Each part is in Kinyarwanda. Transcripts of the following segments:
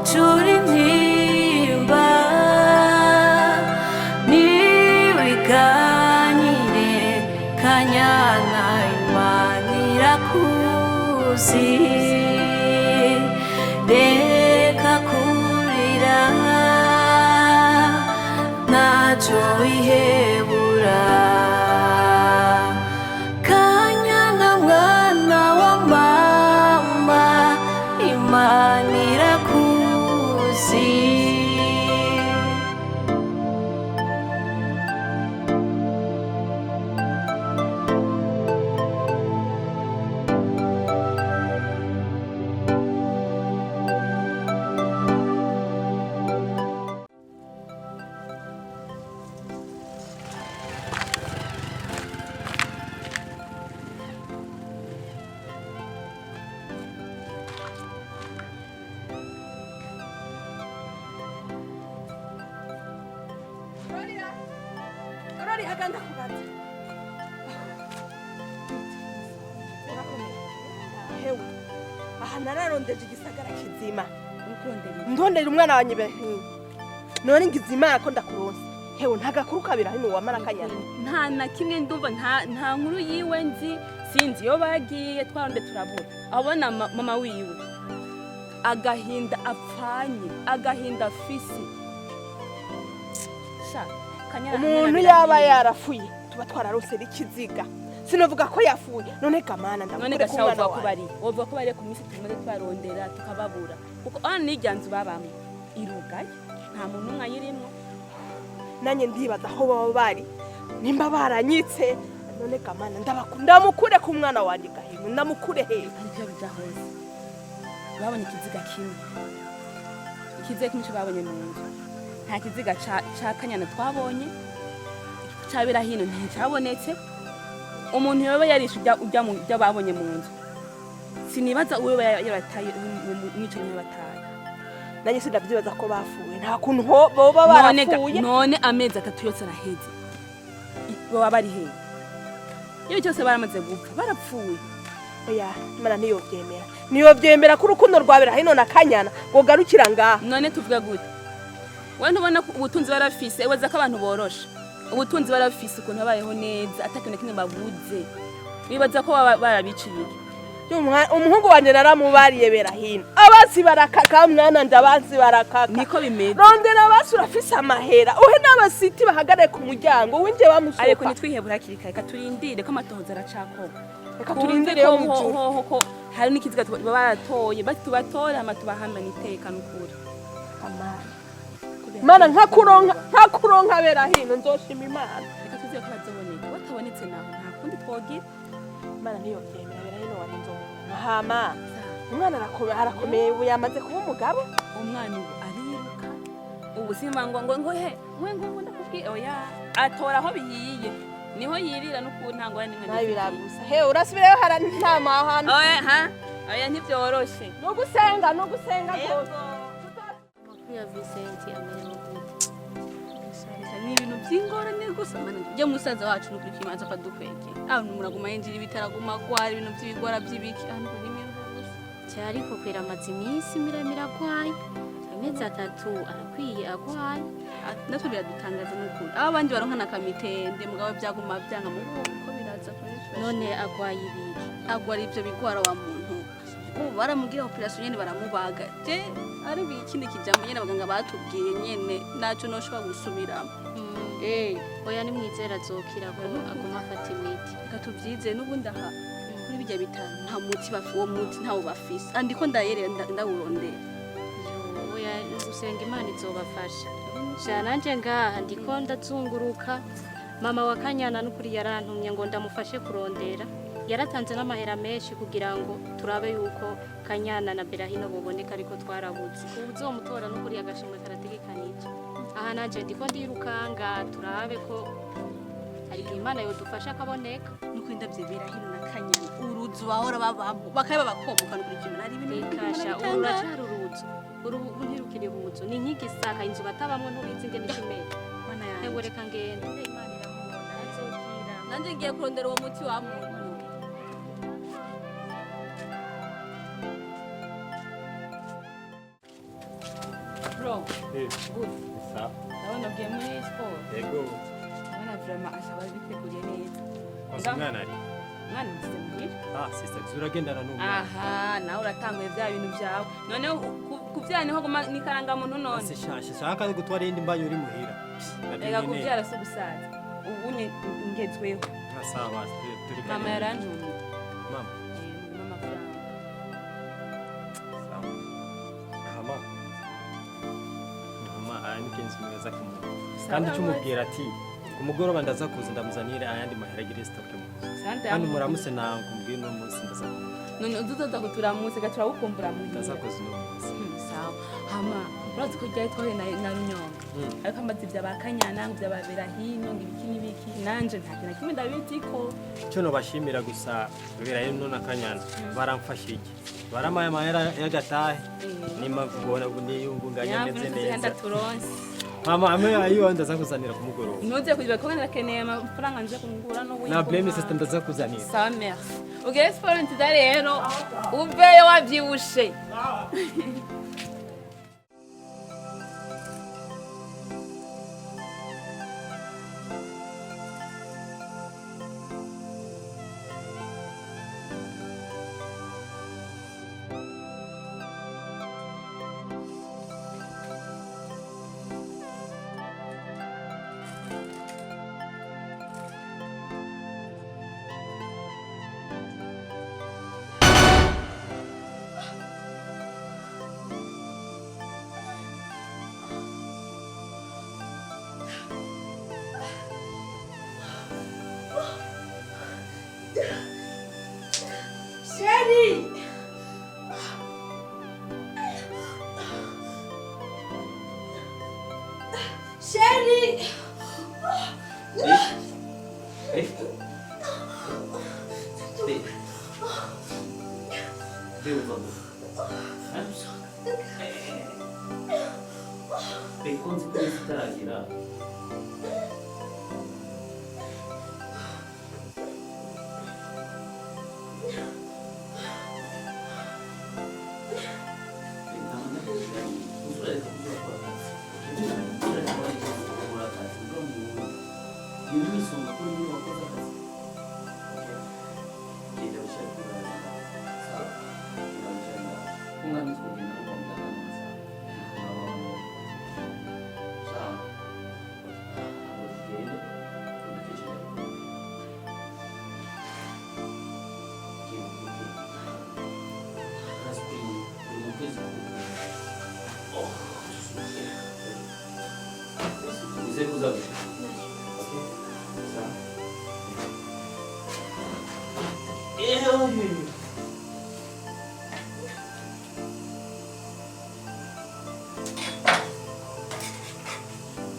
turi ntimba niwiganire Kanyana Imana irakuzi reka kurira ntacyo wihebura Kanyana mwana wa mama Imana irakuzi Aganda kubati. Hewe. Aha nararondeje igisagara kizima. Ndondera umwana wa nyibehi. None ngizima ko ndakuronse. Hewe ntagakuru kabira hino wamara Kanyana. Nta na kimwe ndumva nta nkuru yiwe nzi sinzi yo bagiye twaronde turabura. Abona mama wiwe. Agahinda apfanye, agahinda afisi. Sha umuntu yaba yarafuye tuba twararose ikiziga sinovuga ko yafuye none kamana ndamukure ku mwana wawe wova ko bari ku misi tumwe twarondera tukababura kuko nijyanzu babamwe irugaye nta muntu mwayirimo nanye ndibaza aho baba bari nimba baranyitse none kamana ndamukure ku mwana wanje gahino ndamukure he ariko bidahoze babonye ikiziga kimwe kimwe babonye mu nzu nta kiziga ca Kanyana twabonye cabira hino nticabonetse umuntu yoba yarisha ujya mu byo babonye mu nzu sinibaza uwe yarataye mwico niyo bataye nanye sindavyibaza ko bafuye nta kuntu boba barafuye none amezi 3 yose araheze boba bari he iyo cyose baramaze gupfa barapfuye oya mana niyo vyemera ko urukundo rwabera hino na Kanyana gogarukira ngaha none tuvuga gute wenda ubona ubutunzi barafise ewaza ko abantu borosha ubutunzi barafise ukuntu babayeho neza atakintu kimwe babuze bibaza ko barabiciye umuhungu wanje naramubariye bera hino abasi barakaka mwana ndabazi barakaka niko bimeze rondera abasi urafise amahera uhe n'abasiti bahagare ku muryango winje bamusoka ariko nitwihebura kirika reka turindire ko amatohoza aracakoba reka turindire yo mujuru ko hari n'ikiziga baratoye bati tubatore amatubahamana iteka n'ukuri Mana nkakuronka bera hino nzoshima Imana reka tuziye ko bazoboneka batabonetse naho nta kundi twogira Mana niyo vyemera bera hino wari nzomuronka hama umwana arakomeye ubu yamaze kuba umugabo umwana ubu ariruka ubu simba ngo he ngo ndakubwiye oya atora aho bihiye niho yirira n'ukuntu ntangwa nimwe nabiragusa he urasubirayo harantama hano oya ntibyoroshe no gusenga gose ya Vincent amerewe gute ni ibintu by'ingorane gusa je musaza wacu n'ukuri kimanza padukweke abantu muraguma yinjira ibitaraguma kwari ibintu by'ibigora by'ibiki hano n'imwe gusa cyari ko kwera amazimisi miramira kwaye amezi 3 arakwiye agwaye natwe biradutangaza n'ukuri abandi baronka na kamitende mugabo byaguma byanga mu ko biraza kuri none agwaye ibiki agwara ivyo bigwara wa muntu ubu baramugira operation nyene baramubaga je ari bikindi kijambo nyene abaganga batubwiye nyene naco noshobora gusubiramo oya ni mwizera zokira ko aguma afata imiti gatuvyize n'ubundi aha kuri bijya bitanu nta muti uwo muti ntawo bafise andiko ndayerera ndawurondera oya gusenga Imana izobafasha nanje ngaha ndiko ndazunguruka mama wa Kanyana n'ukuri yarantumye ngo ndamufashe kurondera yaratanze n'amahera menshi kugira ngo turabe yuko Kanyana na Berahino boboneka ariko twarabuze uzomutora n'ukuri agashimwe karategekanije aha nanje ndiko ndirukanga turabe ko ari Imana yo dufasha kaboneka n'ukuri ndavye Berahino na Kanyana uruzu bahora babambo bakaba bakomoka n'ukuri kimwe ari ibintu kasha uracari urubu ntirukire buzo ni nk'igisaka inzu batabamwe ntubizi ingene kimera mana yanjye hewe reka ngende Imana iramubona azokira nanje ngiye kurondera uwo muti wa muntu Bro, Eh, good. sawa. Ndabona ugiye muri sport. Yego. Ndabona vraiment ashaka biteguriye neza. Wasa umwana ari? Mwana mfite muhira. Sister, uragendana n'umwana. Aha, nawe uratanguye bya bintu byawe. None kubyara niho guma nikaranga muntu none. Ase shashe, shaka gutwara indi mbanyo uri muhira. Rega kubyara so gusaza. Ubu ngezweho. Sawa, turi Mama yaranjumye. Mama. Mama Frank. Sawa. Mama, ani kenzi mwiza kumubwira. Kandi cyumubwira ati kumugoroba ndaza kuza ndamuzanire ayandi mahera gire stock mu. Kandi muramuse nangu kumbwira no munsi ndaza. None udutoza kuturamuse gatura gukumbura mu. Ndaza kuza no munsi. Sawa. Hama, urazi ko ryari twahe na runyonga. Ariko amazi by'abakanyana ngo byababera hino ngo ibiki nibiki nanje nta kintu kimwe ndabitiko. Cyo no bashimira gusa bibera no nakanyana. Baramfashije. Baramaye amahera y'agatahe. Nima kugona bundi yungunganya neze neza. Mama ame ayo ndaza kuzanira ku mugoroba. Nuze kugira ko ndakeneye amafaranga nje kungura no Na blame system ndaza kuzanira. Sa merci. Ugere sport ntiza rero uveyo wavyibushe.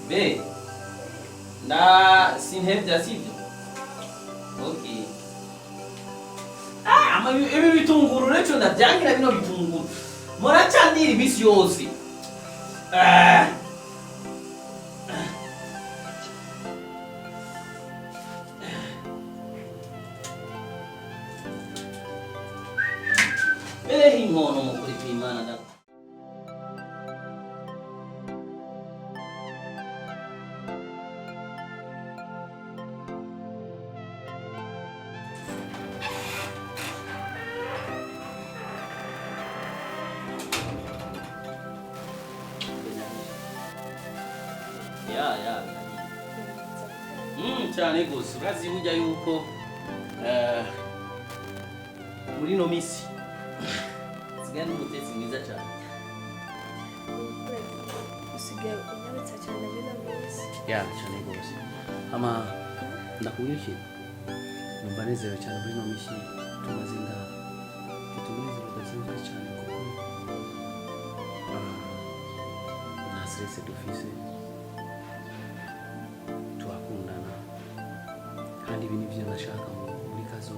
Be, na sinhevya sivyo? Okay. Ama ibi bitunguru recho ndavyangira bino bitunguru. Muracandira ibisi yose. Inkono mukuri kw'Imana da. Cyane gose urazi burya yuko muri no misi sigaye n'umutetsi mwiza cyane usigaye unyabitsa cyane bino minsi cyane gose ama ndakubwira numva nezerewe cyane muri no misi tumaze ngaha tumunezero udasanzwe cyane kuko nta stress dufise turakundana kandi ibi nibyo ndashaka muri kazo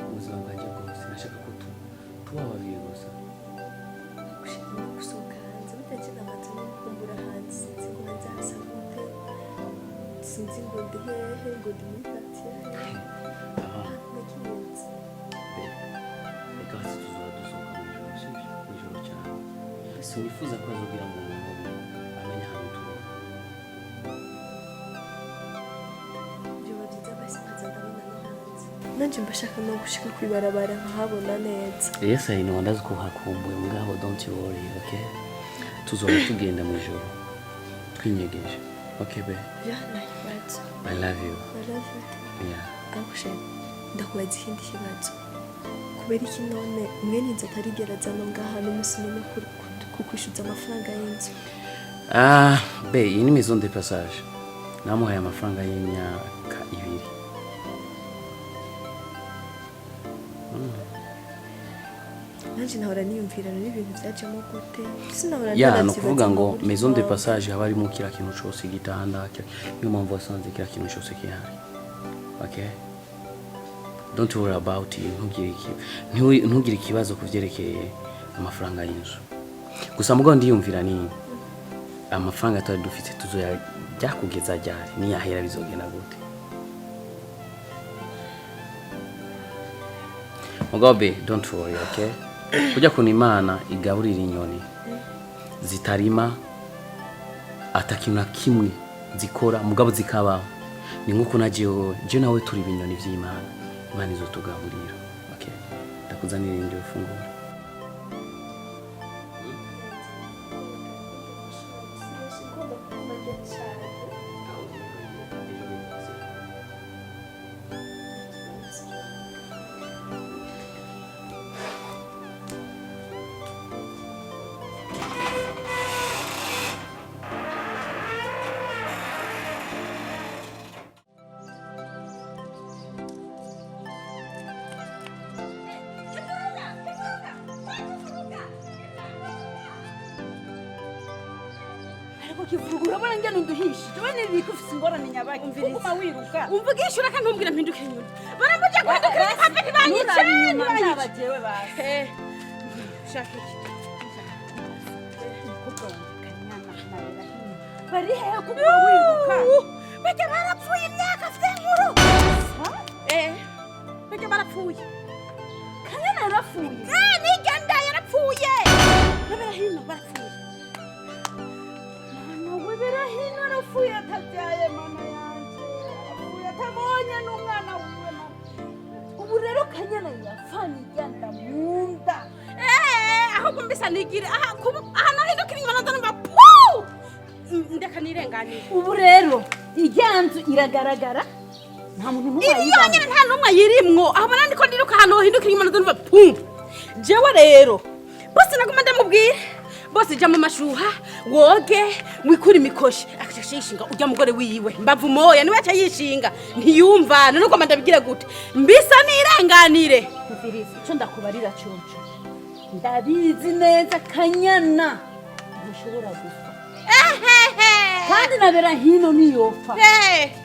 ubuzima bwanjye bwose nashaka ko tuba babiri gusa gushimira gusohoka hanze bitakina amatsiko no kumbura hanze sinzi ngo hanze hasa gute sinzi ngo ndi hehe ngo ndi muri quartier nakiyenze reka hasi tuzora dusohoka mu ijoro cyane sinifuza ko azogira mu muntu nanje mbashaka no gushika kwibarabara nkahabona neza. Yes, I know ndazi ko hakumbuye mugabo don't worry, okay? Tuzoba tugenda mu ijoro. Twinyegeje. Okay, babe. Yeah, nice. I love you. I love you. Yeah. Akushe ndakubaza ikindi kibazo. Kubera iki none mwene inzu atarigera azana ngaha n'umunsi n'umwe kukwishyuza amafaranga y'inzu? Be, iyi ni maison de passage. Namuhaye amafaranga y'imyaka 2. Nanjye nahora niyumvirana n'ibintu byajemo gute. Sinahora Ya, no kuvuga ngo maison de passage haba harimo kila kintu cyose, igitanda, niyo mpamvu wasanze kila kintu cyose kihari. Okay? Don't worry about it. Ntugire ikibazo kuvyerekeye amafaranga y'inzu. Gusa mugabo ndiyumvira ni amafaranga atari dufite tuzoyajya kugeza ryari, ni yahera bizogenda gute. Mugabe, don't worry, okay? Kujya kuna Imana igaburira inyoni zitarima atakintu na kimwe zikora mugabo zikabaho. Ni nkuko najewe nawe turi ibinyoni vy'Imana. Imana izotugaburira. Okay? Ndakuzanira indi funguro. Kivugura bora ngene nduhishije bane bikufise ingorane nyabaki kuguma wiruka umvugisha uraka ntumbwira mpinduke inyuma baramujya guhindukira ikape ntibanyicane ntabajewe basi shaka iki bari hehe kuguma wiruka bajya barapfuye imyaka afite inkuru bajya barapfuye Kanyana yarapfuye nigenda yarapfuye nabera hino barapfuye Berahino arafuye atabyaye mama yanje arafuye atabonye n'umwana wiwe mama ubu rero Kanyana yafanye igenda munda aho kumbisa nigire aha nahindukira inyuma ndumva ndeka nirenganire ubu rero igyanzu iragaragara nta muntu n'umwe yibana nyine nta n'umwe yirimwo aho barandiko ndiruka ahantu hindukira inyuma ndumva jewe rero bose naguma ndamubwira bose jya mu mashuha woge wikura imikoshi akashashishinga ujya mugore wiwe mbavu moya niwe yishinga ntiyumva nuko mandabigira gute mbisa nirenganire mfirizi cyo ndakubarira cyonco ndabizi neza Kanyana ntushobora gufa kandi nabera hino niyopfa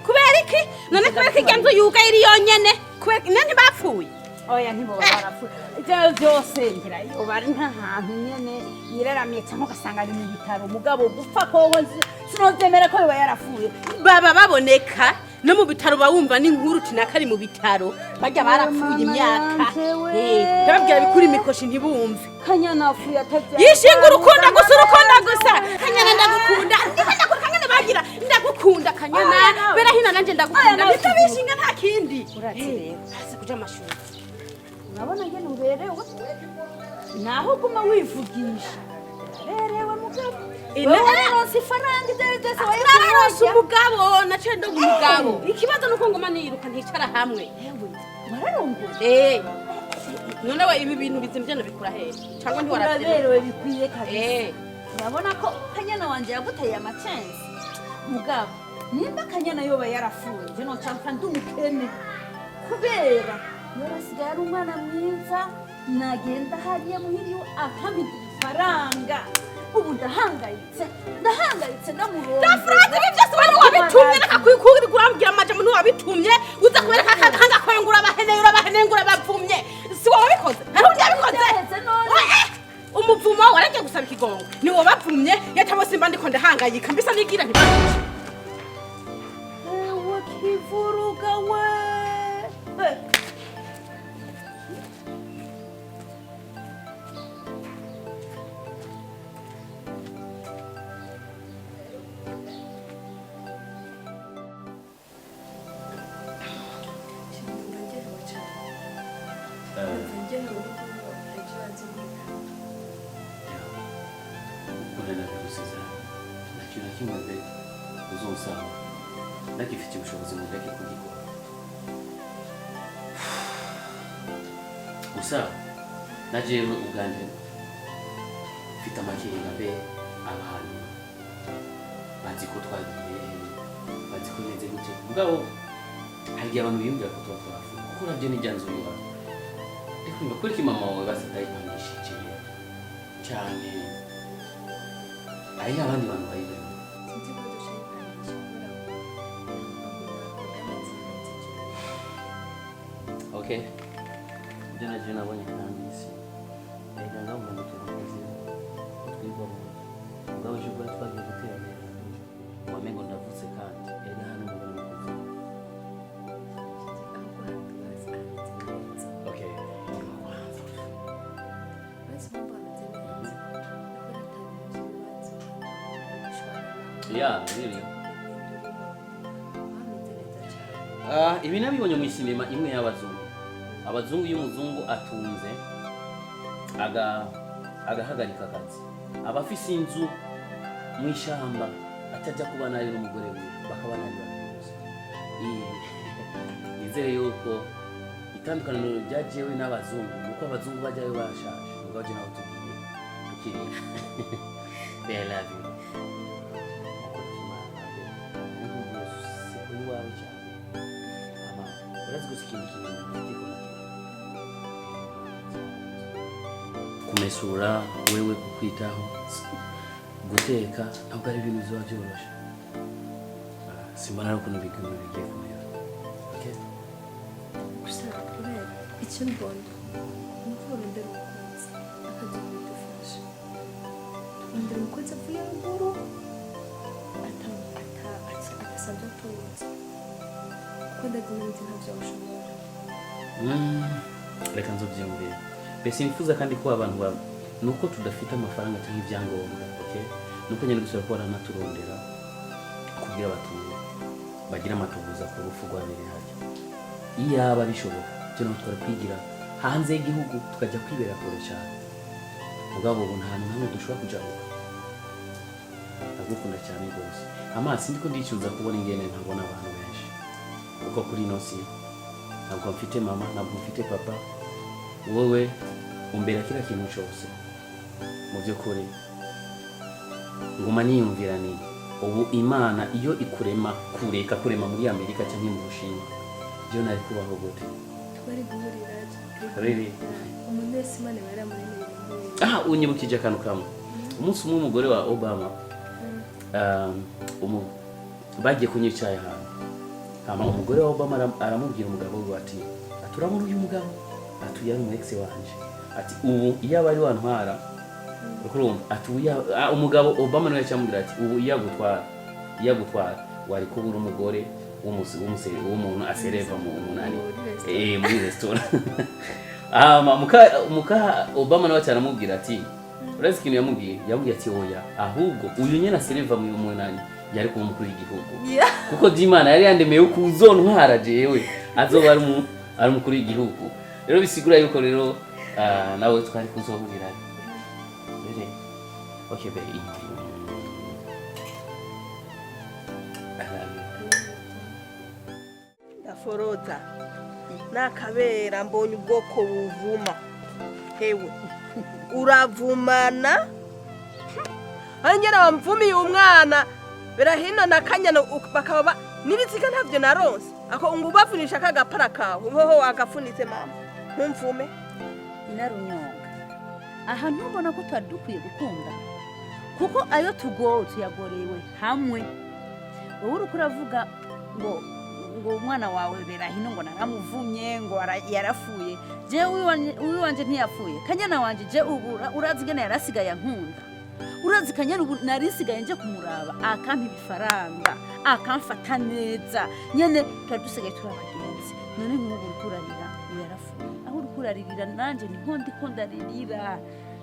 kubera iki none kubera ko igenzo yuga iri yonyene kubera nani bapfuye oya ntibo barapfuye ibyo byose ngira iyo bari nkahantu nyene yiraramye cyangwa ugasanga ari mu bitaro mugabo gupfa koho sinovyemera ko biba yarafuye baba baboneka no mu bitaro bawumva n'inkuru tinakari mu bitaro bajya barapfuye imyaka ndababwira bikuri imikoshi ntibumve Kanyana afuye atabyaye yishinga urukundo gusa Kanyana ndagukunda Kanyana bagira ndagukunda Kanyana bera hino nanje ndagukunda bitabishinga nta kindi hasi kuja amashuri urabona ngene uberewe naho guma wivugisha berewe mugabo Ino sifaranga ideze wayironse umugabo naciye ndoga umugabo ikibazo nuko ngoma niruka nticara hamwe wararongoye none we ibi bintu bizimvye no bikura hehe cyangwa ntiwaraberewe bikwiye kabisa urabona ko Kanyana wanje yaguteye amacence mugabo nimba Kanyana yoba yarafuye je no cyampa ndumukene kubera yarasigaye ari umwana mwiza nagenda hariya muhiriwe akampa ifaranga ubu ndahangayitse ndamurongo dafrati byose wari wabitumye nakakwikuri kurambwira amaje muntu wabitumye uza kubereka akahanga kwengura abahenengura bavumye si wowe bikoze ari ubyabikoze umuvumo waragiye gusaba ikigongo ni wowe bavumye yatabo simba ndiko ndahangayika mbisa nigira ntibanje ewe kivuruga we dusezerana nta kintu na kimwe mbere uzonsaba nagifitiye ubushobozi mu ndeke kugikora gusa na jewe ubwanjye mfite amakenga mbe abantu bazi ko twagiye bazi ko neze gute mugabo hari igihe abantu biyumvira ko tuba twafuye kuko nabyo n'ijyanzo bibaho ariko mba kuri mama wawe basatayipangishije cyane ari abandi bantu bayibona sinzi ko dushayipanisha okay ibyo nabyo nabonye kandi isi reka ngaho umuntu turakoze twibamo mugabo ejo bwa twagiye guteranira wamengo ndavutse kandi reka hano mu bintu okay yeah really ibi nabibonye mu sinema imwe y'abazungu abazungu y'umuzungu atunze agahagarika akazi aba afise inzu mu ishamba atajya kuba nayo n'umugore we bakaba nari bose nizere yuko itandukaniro ryajewe n'abazungu nuko abazungu bajyayo bashaje ubwo baje naho tugiye tukiri I love you kumesura wewe kukwitaho guteka ntabwo ari ibintu biba byoroshye simbona ariko n'ibigano bigiye kumera okay gusa kubera icyo mbona nuko urondera umukunzi akagira bidufasha urondera umukunzi avuye nguru atasanzwe atunze kuko ndagira nzi ntabyo ushobora reka nzobyiyumvire mbese nifuza kandi ko abantu nuko tudafite amafaranga cyangwa ibyangombwa okay nuko nyine gusaba ko baranaturondera kugira abatunzi bagira amatubuza ku rufu rwabere hajya iyaba bishoboka cyo no twara kwigira hanze y'igihugu tukajya kwibera kure cyane mugabo ubu nta hantu dushobora kujabuka ndagukunda cyane rwose amazi ndiko ndicuza kubona ingene ntabona abantu benshi kuko kuri nosi ntabwo mfite mama ntabwo mfite papa wowe umbera kila kintu cyose mu by'ukuri nguma niyumvira ni ubu imana iyo ikurema kureka kurema muri Amerika cyangwa mu Bushinwa byo nari kubaho gute twari guhurira rero umuntu wese imana yari muri unyibukije akantu kamwe umunsi umwe umugore wa Obama bagiye kunyicaye ahantu hama umugore wa Obama aramubwira umugabo we ati aturabona uyu mugabo atuyari mu ex wanje ati ubu iyo abari wantwara ukurumva ati umugabo Obama nawe cyamubwira ati ubu iyagutwara wari kubura umugore w'umuntu asereva mu munani muri restaurant muka Obama nawe cyaramubwira ati urazi ikintu yamubwiye ati oya ahubwo uyu nyene asereva mu munani yari kuba umukuru w'igihugu kuko Dimana yari yandemeye uko uzontwara jewe azoba ari umukuru w'igihugu rero bisigura yuko rero nawe twari kuzohurira rero okay baby ndaforoza nakabera mbonye ubwoko buvuma hewe uravumana angera bamvumiye umwana berahino na Kanyana bakaba nibiziga ntavyo naronse ako ngo bafunisha kagapara kawe hoho agafunitse mama ntumvume inarunyonga aha ntubona ko twadukwiye gukunda kuko ayo tuyagorewe hamwe wowe uri kuravuga ngo umwana wawe berahino ngo naramuvumye ngo yarafuye je uwiwanje ntiyapfuye Kanyana wanje je ubura urazi gene yarasigaye nkunda urazi Kanyana ubu narisigaye nje kumuraba akampa ibifaranga akamfata neza nyene twadusigaye turabagenzi none nk'ubu kurarira yarafuye aho urikuririra nanje niho ndiko ndaririra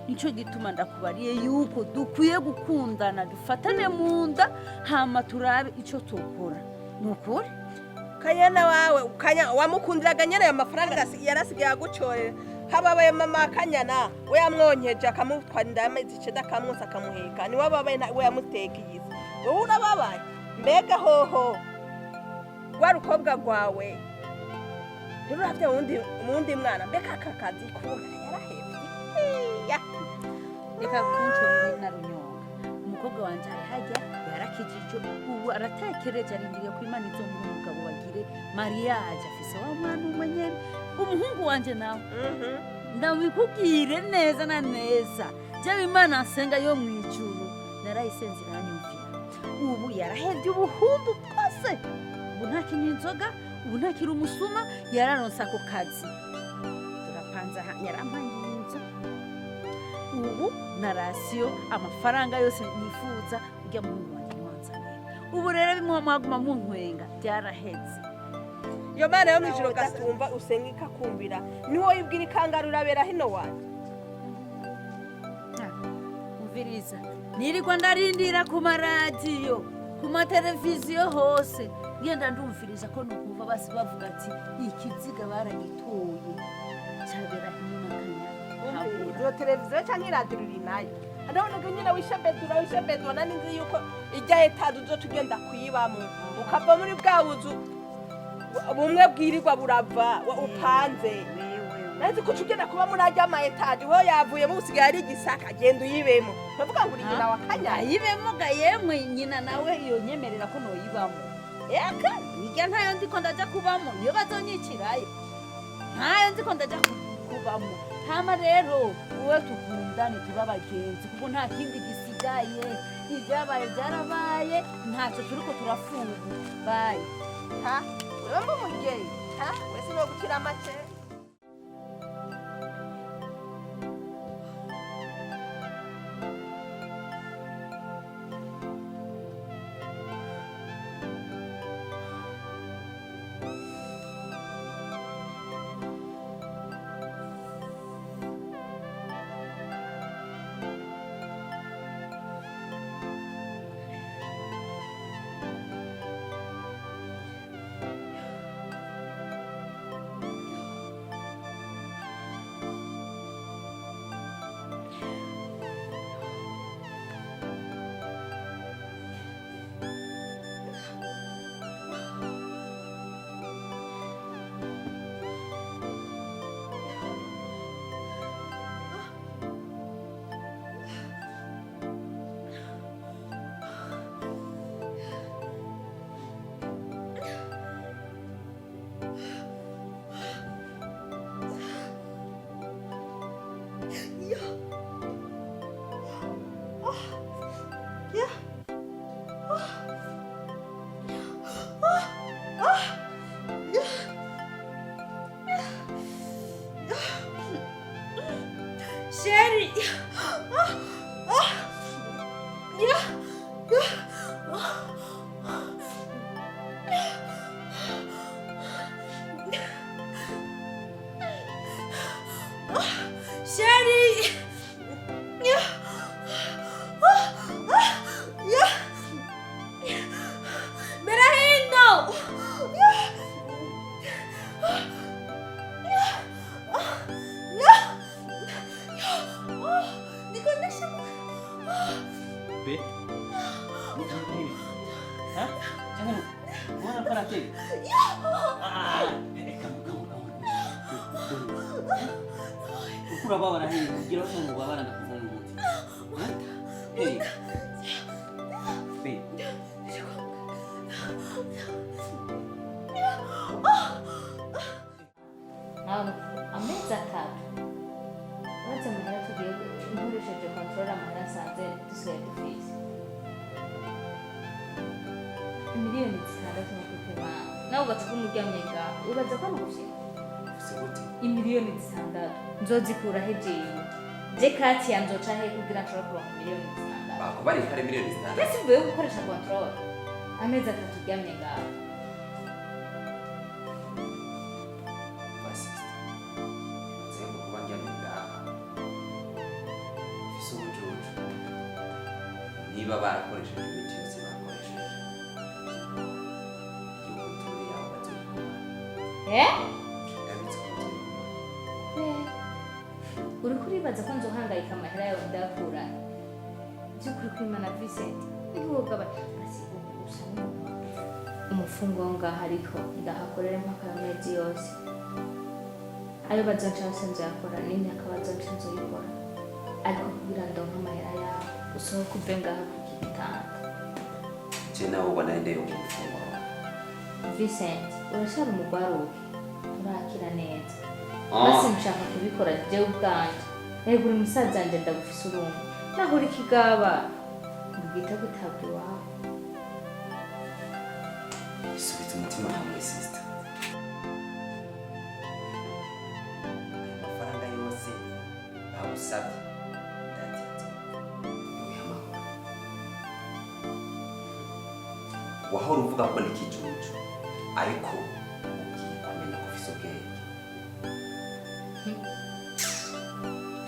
nico gituma ndakubariye yuko dukwiye gukundana dufatane mu nda hama turabe ico tokora nukuri Kanyana wawe wamukundiraga nyene ya mafaranga yarasigaye agucorera hababaye mama Kanyana we yamwonkeje akamutwara inda y'amezi 9 akamwonsa akamuheka ni wababaye we yamutekeye wowe urababaye mbega hoho wa rukobwa rwawe ntiruravye wundi mwana mbega akakazi kubona yarahebye reka kunshorera na runyonga umukobwa wanje ari hajya yarakijije ubu aratekereje arindiriye ko Imana izomuha umugabo bagire mariage afise wa mwana umwe nyene umuhungu wanje nawe ndabikubwire neza na neza jewe Imana nsenga yo mwijuru narayisenze iranyumvira ubu yarahevye ubuhumbu bwose ubu ntakinywa inzoga ubu ntakiri umusuma yararonse ako kazi turapanza yarampangiye inzu ubu na rasiyo amafaranga yose nifuza ujya mu wanjye mwanzanira ubu rero bimuhamaguma mu ntwenga byaraheze iyo mana yo mwijoro gasumba usenga ikakumvira niwo yibwira ikangarura bera hino wanjye umviriza nirirwa ndarindira ku maradiyo ku mateleviziyo hose ngenda ndumviriza ko nukumva basi bavuga ati ikiziga baragitoye cyabera hino Kanyana iyo televiziyo cyangwa iradiyo iri nayo ndabona ko nyine wishebedura nani nzi yuko ijya etaje uzoca ugenda kuyibamo ukava muri bwa buzu bumwe bwirirwa burava upanze nzi ko ugenda kuba muri ajya ama etaje ho yavuyemo usigaye ari igisaka genda uyibemo ndavuga ngo uri nyina wa Kanyana yibemo ga yemwe nyina nawe iyo nyemerera ko noyibamo eka nijya ntayo ndiko ndaja kubamo iyo bazonyicirayo ntayo ndiko ndaja kubamo hama rero uwe tukundane tuba abagenzi kuko nta kindi gisigaye ibyabaye byarabaye ntacyo turiko turafunga bayi wewe mba umubyeyi wese no gukira make Sherry. Sherry. Berahino. Be? Hah? Jangan. Mana perhati? Ukura bawa rahi, kira semua bawa nak kumpulan muti. Hah? Hey. Be. amezi atatu uretse amahera tugiye nkoresheje kontorora amahera nsanze dusigaye dufise miliyoni 6 mu kupima nawe ugatsuka umuryamye ngaho ubaza ko nugushyira imiliyoni 6 nzozikura hejewe je kati ya nzoca he kugira nshobora kuronka miliyoni 6 bakubari kare miliyoni 6 ese mvuye gukoresha kontorora amezi atatu uryamye ngaho niba barakoresheje imiti yose bakoresheje yuko turi yaho baturi eh yabitse ko turi uri kuribaza ko nzohangayika amahera yawe ndakura by'ukuri kwimana Vincent ntiwogaba basi usanga umufungo ngaho ariko ndahakorera mpaka amezi yose ayo bazonca yose nzayakora n'imyaka bazonca nzoyikora ariko kugira ndonke amahera yawe usohoke uve ngaho ku gitanda je nawe ubona ndeye umufungo Vincent urashara umugwaruke urakira neza basi nshaka kubikora jewe ubwanje ego uri musaza wanje ndagufise urumva naho uri kigaba mbwita gutabwa iwawe subiza umutima hamwe sister amafaranga yose bagusabye ndatinze wahora uvuga ko n'ikijuju ariko ugiye kumenya ko ufise ubwenge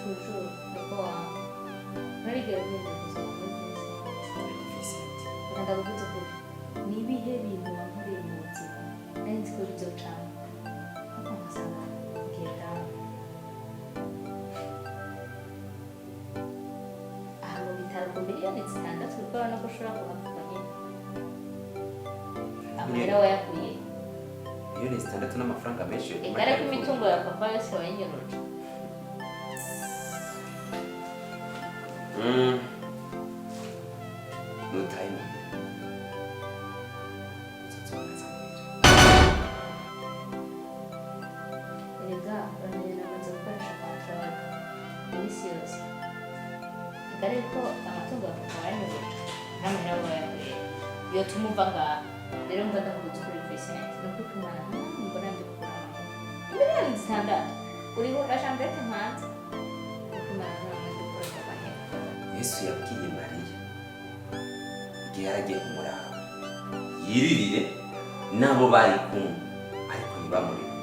toujours niko wawe ntarigera ugenda gusa muri Vincent ndaguvuze ko nibihe bintu wankoreye mu buzima nari nzi ko bizocana ariko nkasanga ngenda aha mu bitaro ku miliyoni zitandatu uriko urabona ko ushobora kuhavuga nyine amahera wayakuye miliyoni 6 n'amafaranga menshi igare ko imitungo ya papa yose wayinyuruje no time erega uramenye namaze gukoresha control iminsi yose igare ko amatungo ya papa wayinyuruje n'amahera wayakuye yotuma uva ngaha rero ngo ndakubuze kuri Vincent no kwipimana mbona ndikura miliyoni 6 uriho urashambete mpanze kwipimana namwe ndikura amahera Yesu yabwiye Mariya igihe yaragiye kumuraba yiririre nabo bari kumwe ariko ntibamurebe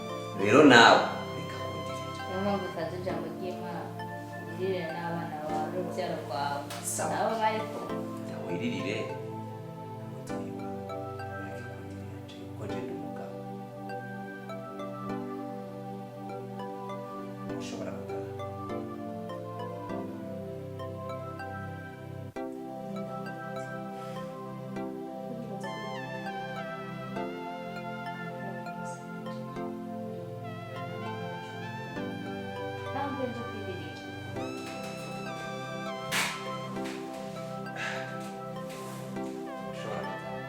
rero nawe reka kundirira niyo mpamvu utazi ijambo ry'Imana wiririre n'abana bawe n'urubyaro rwawe Sawa. nabo bari kumwe wiririre umutwe wawe ureke kundirira nje kuko nje ndi umugabo ushobora gutaha ntabwo nje kwiririra ushobora gutaha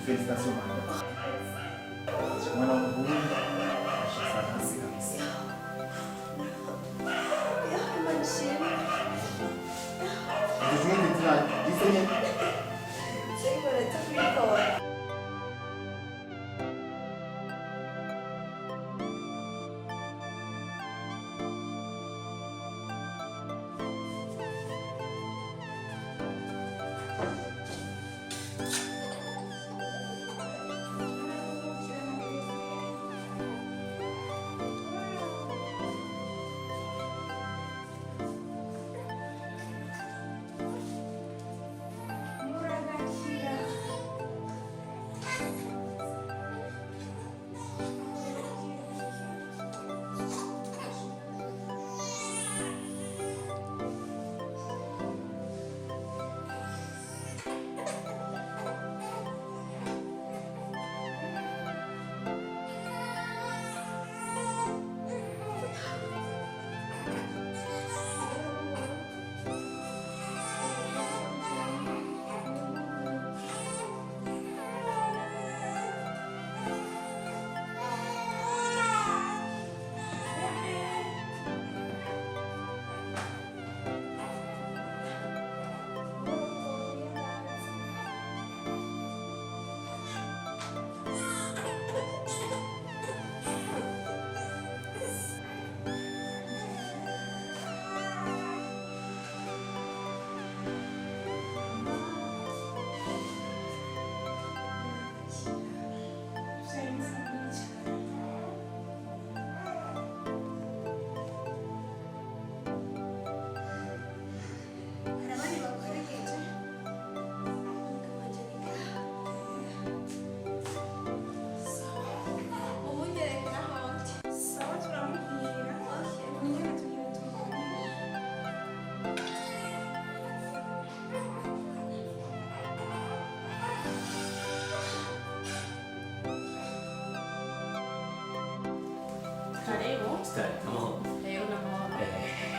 Félicitations madame. Mwana wangu huyu ashasanasi kabisa. Ndio tuna jisenye. Sengo leta kuitora.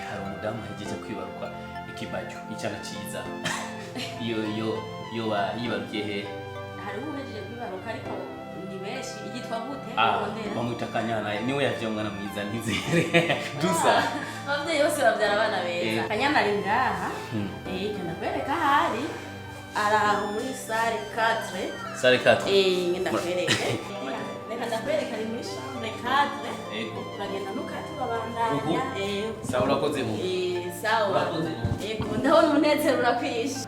hari umudamu yagize kwibaruka ikibaju icyana cyiza yo yibarukiye he? hari uhejeje kwibaruka ariko ni benshi igitwa gute bamwita Kanyana niwe yavye umwana mwiza nizere dusa abavyeyi bose bavyara abana beza Kanyana ari ngaha icyo ndakwereka hari araho muri sale 4 ngenda kwereke reka ndakwereka ari muri chambre 4 uragenda nukatubabandanya sawa urakoze mu sawa ndabona umunezero urakwishe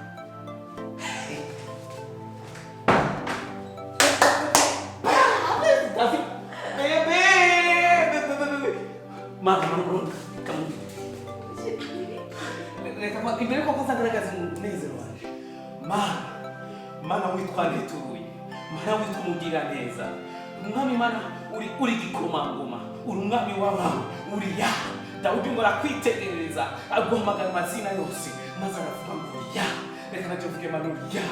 imbere ko kuzagaragaza umunezero waje mana witwa nituye mana witwa umugira neza umwami mana uri gikomangoma uri umwami w'abantu uri ya Dawudi ngo arakwitegereza aguhamagara amazina yose maze aravuga ngo ya reka najye mvuge mana ya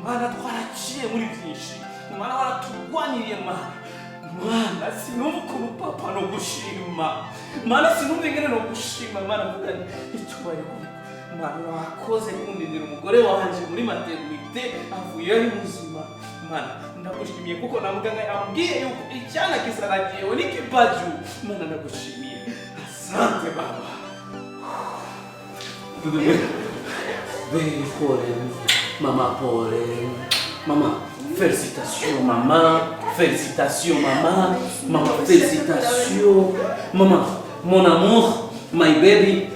mana twaraciye muri byinshi mana waratugwaniriye mana sinumva ukuntu papa no gushima mana sinumva ingene no gushima mana mvuga icyo bari mana wakoze kundindira umugore wanje muri maternité avuye ari muzima mana ndagushimiye kuko na muganga yambwiye yuko icyana kisaragiyewe n'ikibaju mana ndagushimiye asante baba pole mama pole mama félicitations maman félicitations maman mon amour my baby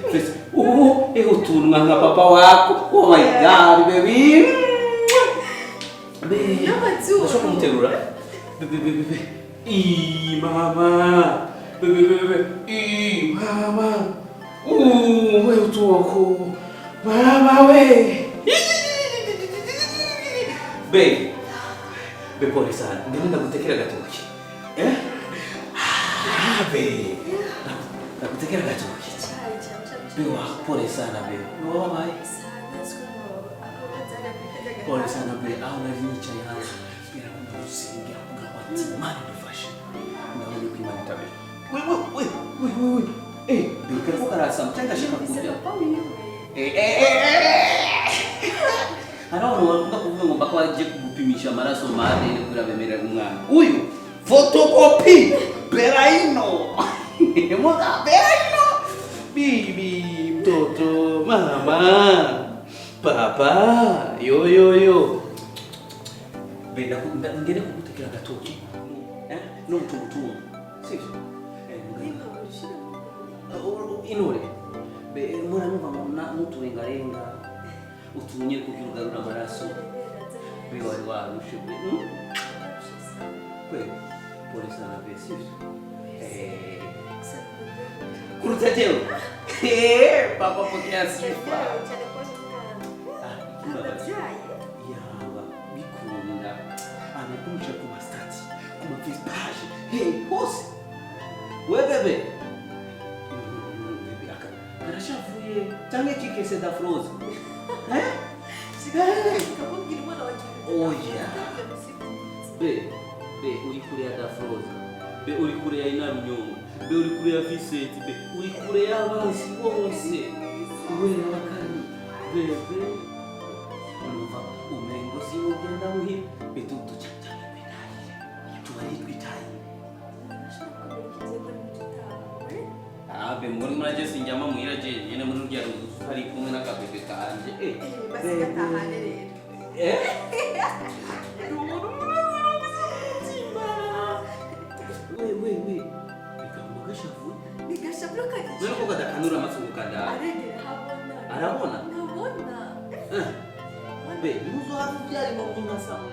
utunwa nka papa wako oh my god baby Deixa eu kumterura. Mama. Mama. Eu tô com. Mama, we. Bem. Pole sana. Ndio nakutekera gatoki. Bem. Nakutekera gatoki. Pole sana bebe. Mama. Pole sana bebe. Unavinicha yangu. Bila kusingia kugawati. Mani dufashe. Naona ukimani tabe. Wewe. Bebe kwa karasa mchanga shika kuja. Araho ndakuvuga ngo mbako aje kugupimisha amaraso made iri kuri abemera umwana. Uyu photocopy Beraino. Moza Beraino. Bibi mtoto mama. Papa yo. Benda ngene kugutekera gatoki. No mtungutungu. Sivyo? Inore. Mwana mva mtu rengarenga. utumye kugira ugarura amaraso be wari warushe kwe polisi na besivyo kuruta jewe papa pokea sifa yaba bikunda anakumisha ku mastati ku mafispaje hose we bebe karashavuye cyangwa kikese da froze oya be uri kure ya da froze be uri kure ya inarunyongo be uri kure ya Vicente be uri kure y'abanzi bose kubera bakani bebe umva umengo si ugenda muhi be tutucyane kwitaye tubari kwitaye abe muri muraje sinjama muhira je nyene muri rya ruzu hari kumwe n'akabebe kanje basi gatahane rero we bikamba gashavu bigashabura kagiye wewe ko kadakanura amasomo kada aregera habona arabona nkabona be muzo hafi byari mu nka samwe